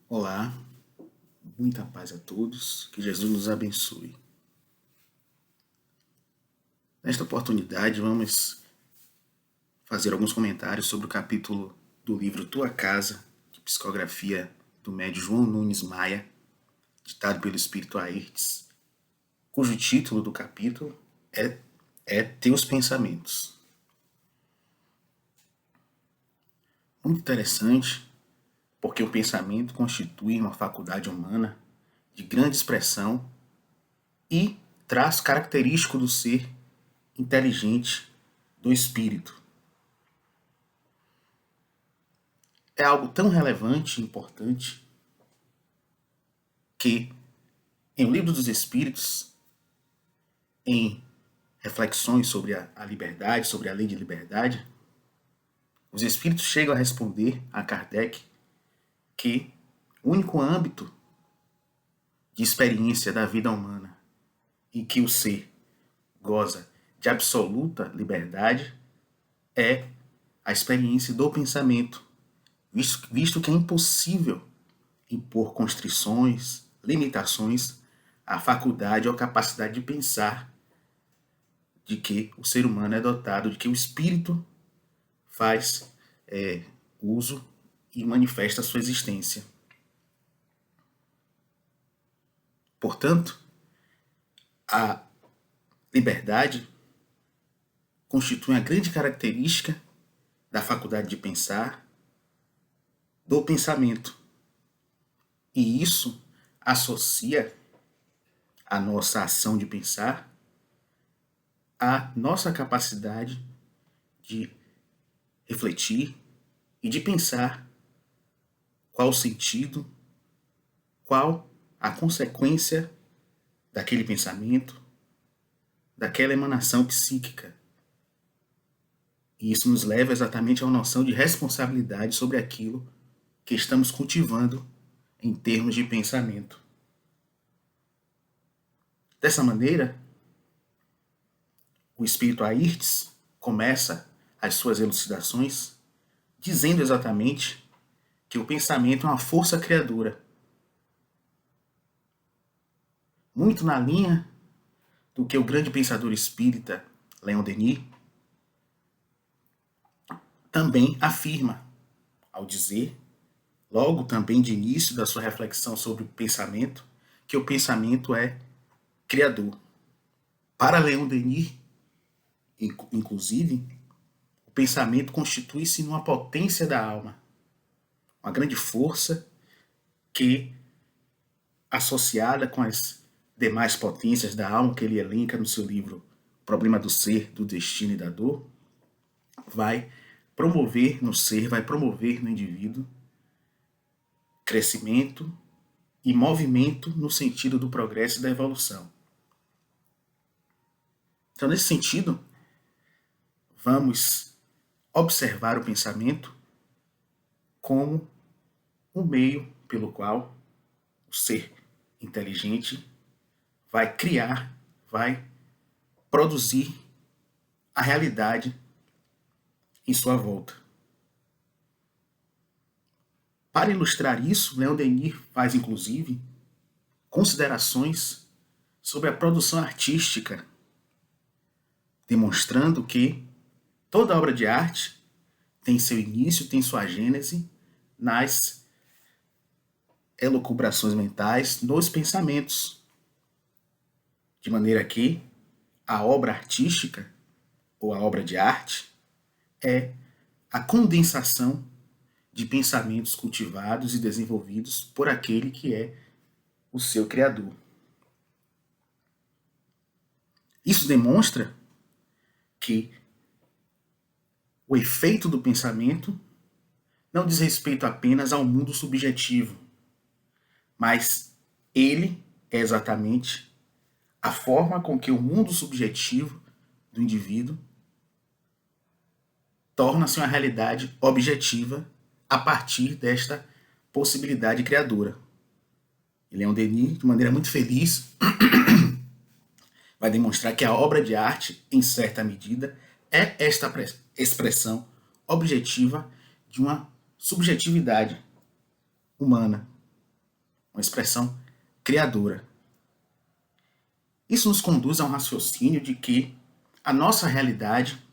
Olá, muita paz a todos, que Jesus nos abençoe. Nesta oportunidade, vamos fazer alguns comentários sobre o capítulo do livro Tua Casa, de psicografia do médio João Nunes Maia, ditado pelo Espírito Aertes, cujo título do capítulo é Teus Pensamentos. Muito interessante, porque o pensamento constitui uma faculdade humana de grande expressão e traço característico do ser inteligente do espírito. É algo tão relevante e importante que, em O Livro dos Espíritos, em reflexões sobre a liberdade, sobre a lei de liberdade, os espíritos chegam a responder a Kardec que o único âmbito de experiência da vida humana em que o ser goza de absoluta liberdade é a experiência do pensamento, visto que é impossível impor constrições, limitações à faculdade ou capacidade de pensar de que o ser humano é dotado, de que o espírito faz uso e manifesta a sua existência. Portanto, a liberdade constitui a grande característica da faculdade de pensar, do pensamento. E isso associa a nossa ação de pensar à nossa capacidade de refletir e de pensar qual o sentido, qual a consequência daquele pensamento, daquela emanação psíquica. E isso nos leva exatamente a uma noção de responsabilidade sobre aquilo que estamos cultivando em termos de pensamento. Dessa maneira, o espírito Aertes começa as suas elucidações dizendo exatamente que o pensamento é uma força criadora. Muito na linha do que o grande pensador espírita Leon Denis também afirma ao dizer, logo também de início da sua reflexão sobre o pensamento, que o pensamento é criador. Para Leon Denis, inclusive, o pensamento constitui-se numa potência da alma, uma grande força que, associada com as demais potências da alma que ele elenca no seu livro Problema do Ser, do Destino e da Dor, vai promover no ser, vai promover no indivíduo crescimento e movimento no sentido do progresso e da evolução. Então, nesse sentido, vamos observar o pensamento como um meio pelo qual o ser inteligente vai criar, vai produzir a realidade em sua volta. Para ilustrar isso, Leon Denis faz, inclusive, considerações sobre a produção artística, demonstrando que toda obra de arte tem seu início, tem sua gênese nas elucubrações mentais, nos pensamentos. De maneira que a obra artística, ou a obra de arte, é a condensação de pensamentos cultivados e desenvolvidos por aquele que é o seu criador. Isso demonstra que o efeito do pensamento não diz respeito apenas ao mundo subjetivo, mas ele é exatamente a forma com que o mundo subjetivo do indivíduo torna-se uma realidade objetiva a partir desta possibilidade criadora. E Leon Denis, de maneira muito feliz, vai demonstrar que a obra de arte, em certa medida, é esta expressão objetiva de uma subjetividade humana. uma expressão criadora. Isso nos conduz a um raciocínio de que a nossa realidade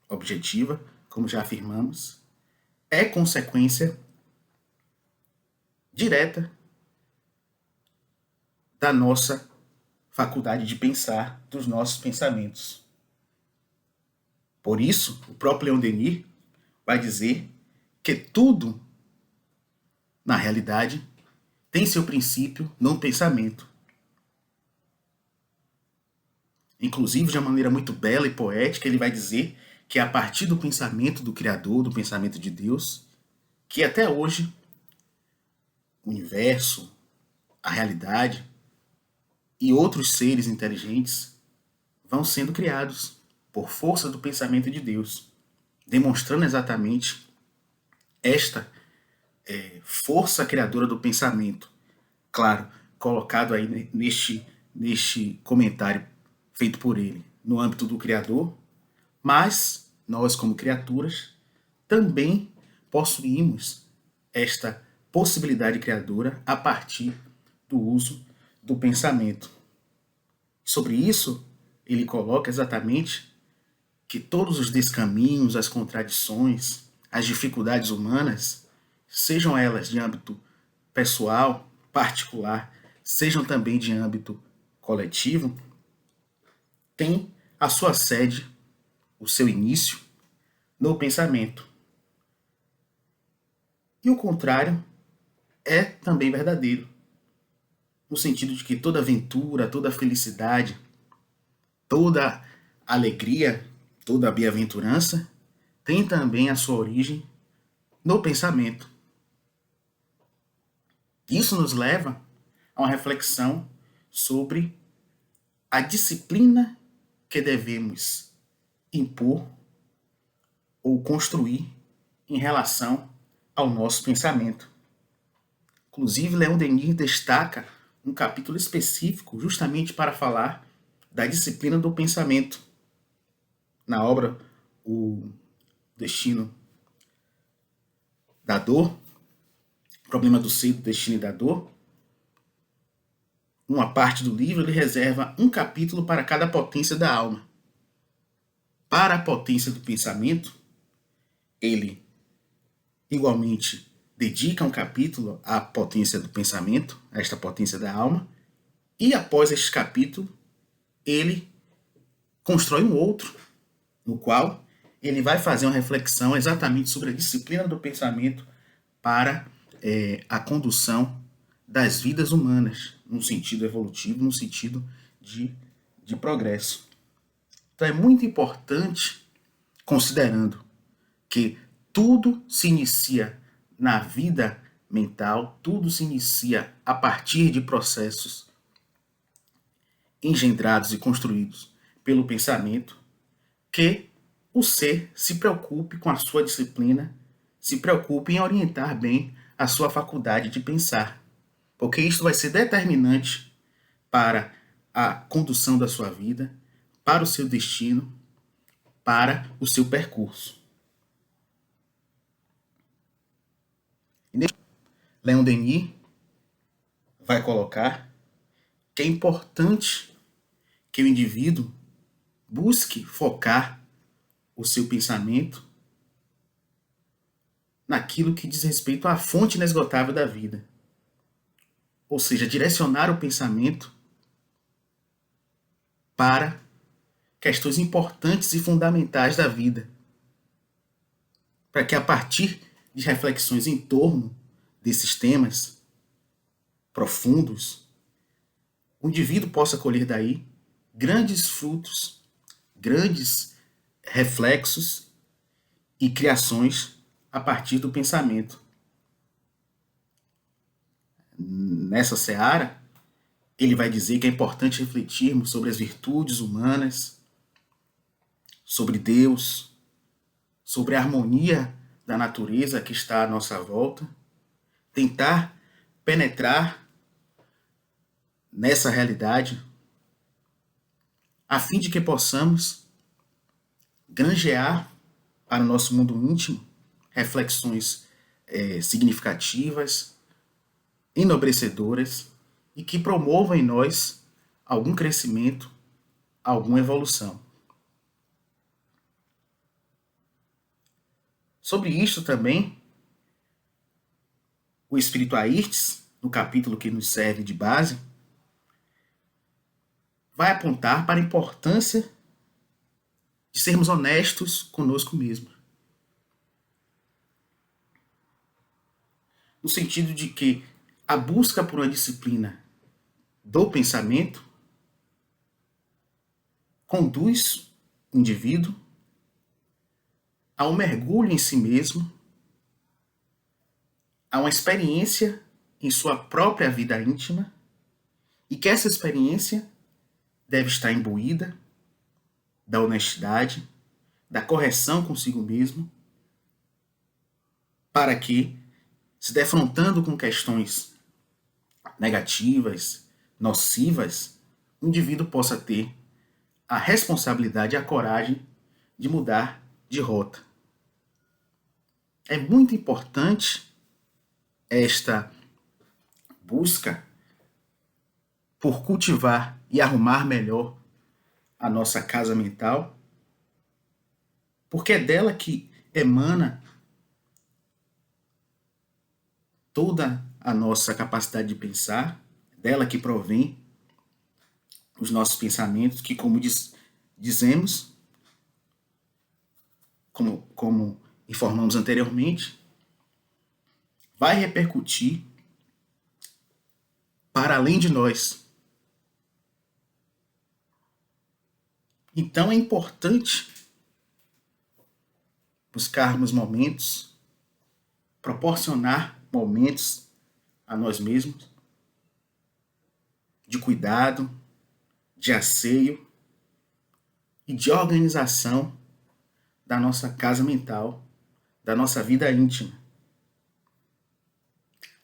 objetiva, como já afirmamos, é consequência direta da nossa faculdade de pensar, dos nossos pensamentos. Por isso, o próprio Leon Denis vai dizer que tudo, na realidade, tem seu princípio no pensamento. Inclusive, de uma maneira muito bela e poética, ele vai dizer que é a partir do pensamento do Criador, do pensamento de Deus, que até hoje o universo, a realidade e outros seres inteligentes vão sendo criados por força do pensamento de Deus, demonstrando exatamente esta força criadora do pensamento. Claro, colocado aí neste comentário feito por ele, no âmbito do Criador, mas nós, como criaturas, também possuímos esta possibilidade criadora a partir do uso do pensamento. Sobre isso, ele coloca exatamente que todos os descaminhos, as contradições, as dificuldades humanas, sejam elas de âmbito pessoal, particular, sejam também de âmbito coletivo, têm a sua sede, o seu início, no pensamento. E o contrário é também verdadeiro, no sentido de que toda aventura, toda felicidade, toda alegria, toda bem-aventurança tem também a sua origem no pensamento. Isso nos leva a uma reflexão sobre a disciplina que devemos impor ou construir em relação ao nosso pensamento. Inclusive, Leon Denis destaca um capítulo específico justamente para falar da disciplina do pensamento. Na obra O Destino da Dor, Problema do Ser, do Destino e da Dor, uma parte do livro ele reserva um capítulo para cada potência da alma. Para a potência do pensamento, ele igualmente dedica um capítulo à potência do pensamento, a esta potência da alma, e após este capítulo, ele constrói um outro, no qual ele vai fazer uma reflexão exatamente sobre a disciplina do pensamento para a condução das vidas humanas, no sentido evolutivo, no sentido de progresso. Então é muito importante, considerando que tudo se inicia na vida mental, tudo se inicia a partir de processos engendrados e construídos pelo pensamento, que o ser se preocupe com a sua disciplina, se preocupe em orientar bem a sua faculdade de pensar, porque isso vai ser determinante para a condução da sua vida, para o seu destino, para o seu percurso. Leon Denis vai colocar que é importante que o indivíduo busque focar o seu pensamento naquilo que diz respeito à fonte inesgotável da vida. Ou seja, direcionar o pensamento para questões importantes e fundamentais da vida. Para que a partir de reflexões em torno desses temas profundos, o indivíduo possa colher daí grandes frutos, grandes reflexos e criações a partir do pensamento. Nessa seara, ele vai dizer que é importante refletirmos sobre as virtudes humanas, sobre Deus, sobre a harmonia da natureza que está à nossa volta, tentar penetrar nessa realidade, a fim de que possamos granjear para o nosso mundo íntimo reflexões significativas, enobrecedoras e que promovam em nós algum crescimento, alguma evolução. Sobre isto também, o Espírito Airtes, no capítulo que nos serve de base, vai apontar para a importância de sermos honestos conosco mesmo. No sentido de que a busca por uma disciplina do pensamento conduz o indivíduo a um mergulho em si mesmo, a uma experiência em sua própria vida íntima, e que essa experiência deve estar imbuída da honestidade, da correção consigo mesmo, para que, se defrontando com questões negativas, nocivas, o indivíduo possa ter a responsabilidade e a coragem de mudar de rota. É muito importante esta busca por cultivar e arrumar melhor a nossa casa mental, porque é dela que emana toda a nossa capacidade de pensar, dela que provém os nossos pensamentos, que, como dizemos, como informamos anteriormente, vai repercutir para além de nós. Então é importante buscarmos momentos, proporcionar momentos a nós mesmos de cuidado, de asseio e de organização da nossa casa mental, da nossa vida íntima.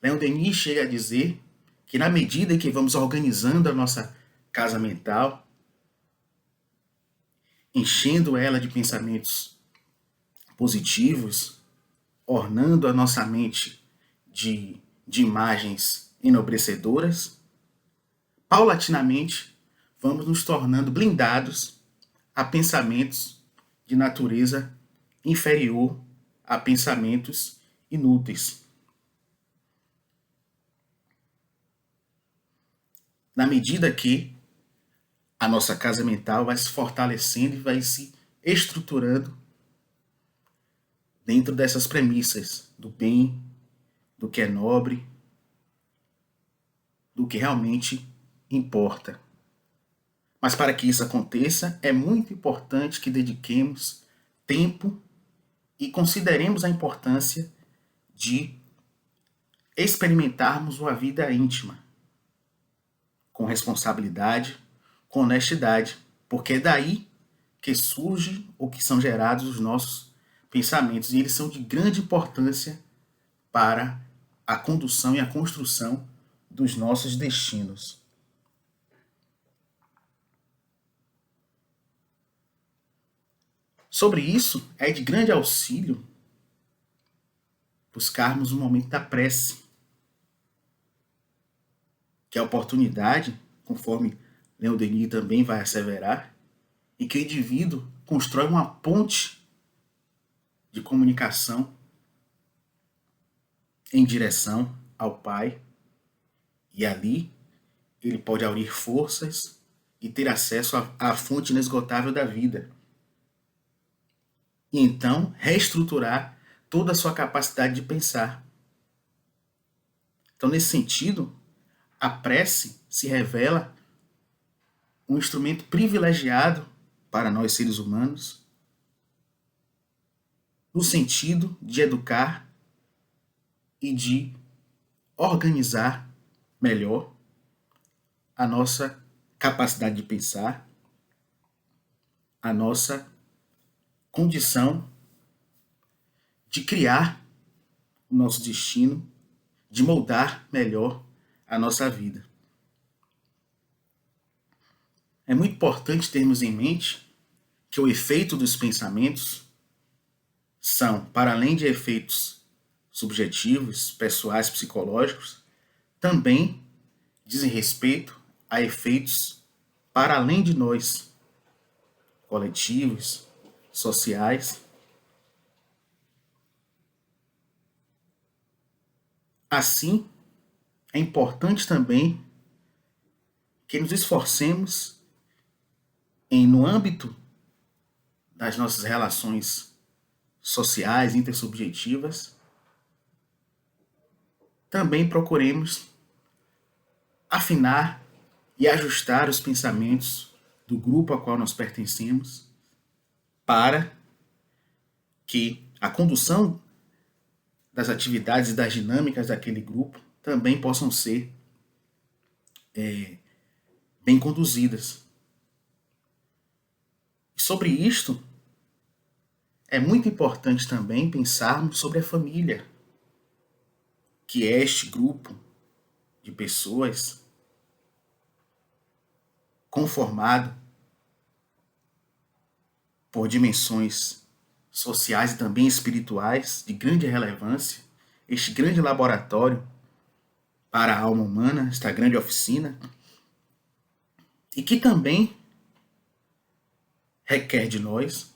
Leon Denis chega a dizer que na medida em que vamos organizando a nossa casa mental, enchendo ela de pensamentos positivos, ornando a nossa mente de imagens enobrecedoras, paulatinamente vamos nos tornando blindados a pensamentos de natureza inferior, a pensamentos inúteis. Na medida que a nossa casa mental vai se fortalecendo e vai se estruturando dentro dessas premissas do bem, do que é nobre, do que realmente importa. Mas para que isso aconteça, é muito importante que dediquemos tempo e consideremos a importância de experimentarmos uma vida íntima, com responsabilidade, com honestidade, porque é daí que surge ou que são gerados os nossos pensamentos, e eles são de grande importância para a condução e a construção dos nossos destinos. Sobre isso, é de grande auxílio buscarmos o momento da prece, que é a oportunidade, conforme Leon Denis também vai asseverar, em que o indivíduo constrói uma ponte de comunicação em direção ao Pai, e ali ele pode aurir forças e ter acesso à fonte inesgotável da vida. E então reestruturar toda a sua capacidade de pensar. Então, nesse sentido, a prece se revela um instrumento privilegiado para nós seres humanos, no sentido de educar e de organizar melhor a nossa capacidade de pensar, a nossa condição de criar o nosso destino, de moldar melhor a nossa vida. É muito importante termos em mente que o efeito dos pensamentos são, para além de efeitos subjetivos, pessoais, psicológicos, também dizem respeito a efeitos para além de nós, coletivos, sociais. Assim, é importante também que nos esforcemos no âmbito das nossas relações sociais, intersubjetivas, também procuremos afinar e ajustar os pensamentos do grupo a qual nós pertencemos para que a condução das atividades e das dinâmicas daquele grupo também possam ser bem conduzidas. E sobre isto, é muito importante também pensarmos sobre a família, que é este grupo de pessoas conformado por dimensões sociais e também espirituais de grande relevância, este grande laboratório para a alma humana, esta grande oficina, e que também requer de nós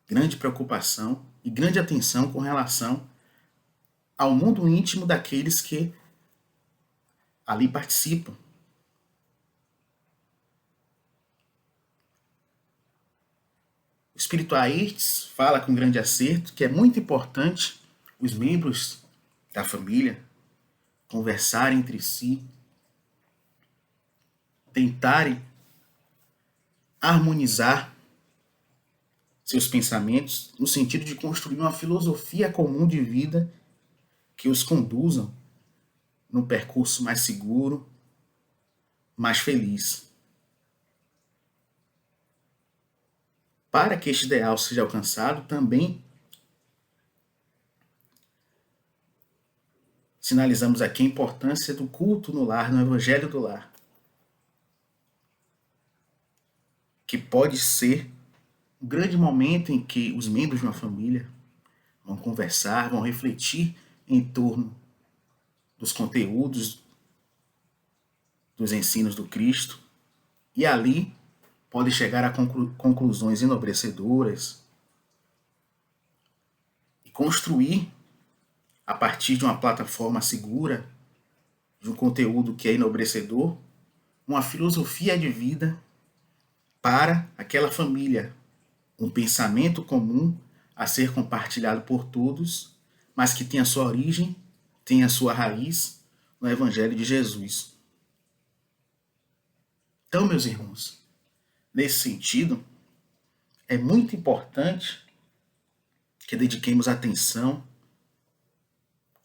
grande preocupação e grande atenção com relação ao mundo íntimo daqueles que ali participam. O Espírito Airtes fala com grande acerto que é muito importante os membros da família conversarem entre si, tentarem harmonizar seus pensamentos no sentido de construir uma filosofia comum de vida que os conduzam num percurso mais seguro, mais feliz. Para que este ideal seja alcançado, também sinalizamos aqui a importância do culto no lar, no evangelho do lar, que pode ser um grande momento em que os membros de uma família vão conversar, vão refletir em torno dos conteúdos dos ensinos do Cristo, e ali pode chegar a conclusões enobrecedoras e construir, a partir de uma plataforma segura, de um conteúdo que é enobrecedor, uma filosofia de vida para aquela família, um pensamento comum a ser compartilhado por todos, mas que tem a sua origem, tem a sua raiz no Evangelho de Jesus. Então, meus irmãos, nesse sentido, é muito importante que dediquemos atenção,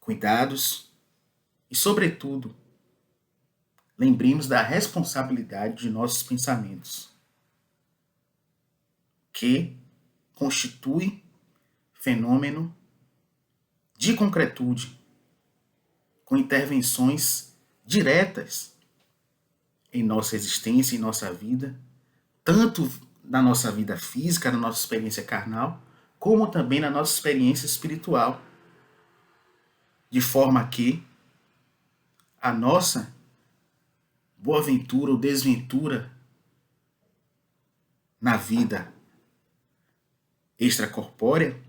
cuidados e, sobretudo, lembremos da responsabilidade de nossos pensamentos, que constitui fenômeno de concretude, com intervenções diretas em nossa existência, em nossa vida, tanto na nossa vida física, na nossa experiência carnal, como também na nossa experiência espiritual, de forma que a nossa boa-ventura ou desventura na vida extracorpórea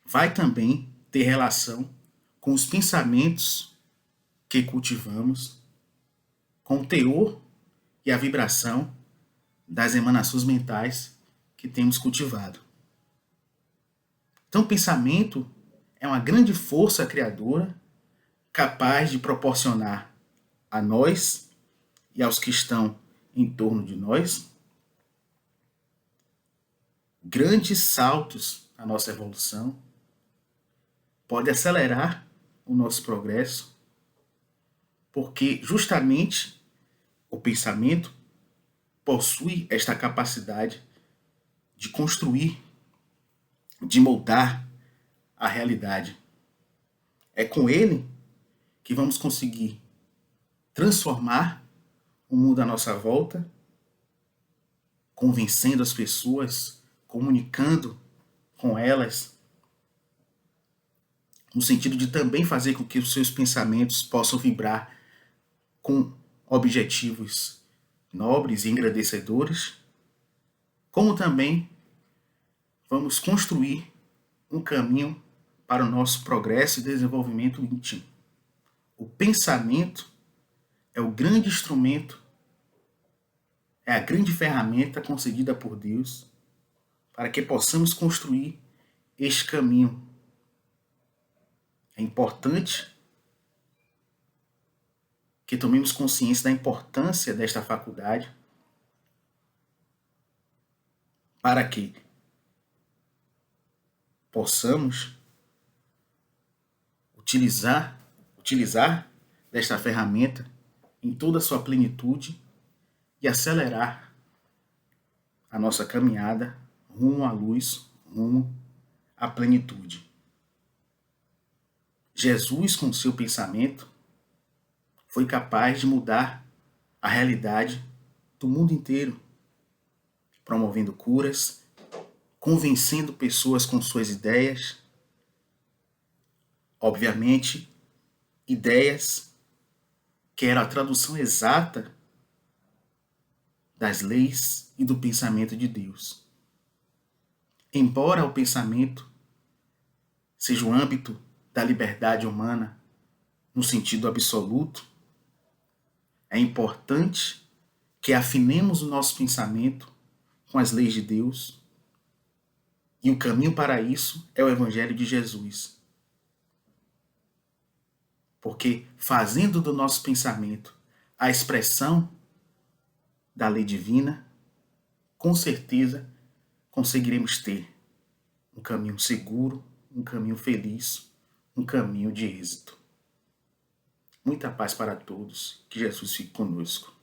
vai também ter relação com os pensamentos que cultivamos, com o teor e a vibração das emanações mentais que temos cultivado. Então, o pensamento é uma grande força criadora capaz de proporcionar a nós e aos que estão em torno de nós grandes saltos na nossa evolução, pode acelerar o nosso progresso, porque justamente o pensamento possui esta capacidade de construir, de moldar a realidade. É com ele que vamos conseguir transformar o mundo à nossa volta, convencendo as pessoas, comunicando com elas no sentido de também fazer com que os seus pensamentos possam vibrar com objetivos nobres e engrandecedores, como também vamos construir um caminho para o nosso progresso e desenvolvimento íntimo. O pensamento é o grande instrumento, é a grande ferramenta concedida por Deus para que possamos construir este caminho. É importante que tomemos consciência da importância desta faculdade para que possamos utilizar desta ferramenta em toda a sua plenitude e acelerar a nossa caminhada rumo à luz, rumo à plenitude. Jesus, com seu pensamento, foi capaz de mudar a realidade do mundo inteiro, promovendo curas, convencendo pessoas com suas ideias. Obviamente, ideias que eram a tradução exata das leis e do pensamento de Deus. Embora o pensamento seja o âmbito da liberdade humana no sentido absoluto, é importante que afinemos o nosso pensamento com as leis de Deus, e o caminho para isso é o Evangelho de Jesus. Porque fazendo do nosso pensamento a expressão da lei divina, com certeza conseguiremos ter um caminho seguro, um caminho feliz, um caminho de êxito. Muita paz para todos, que Jesus fique conosco.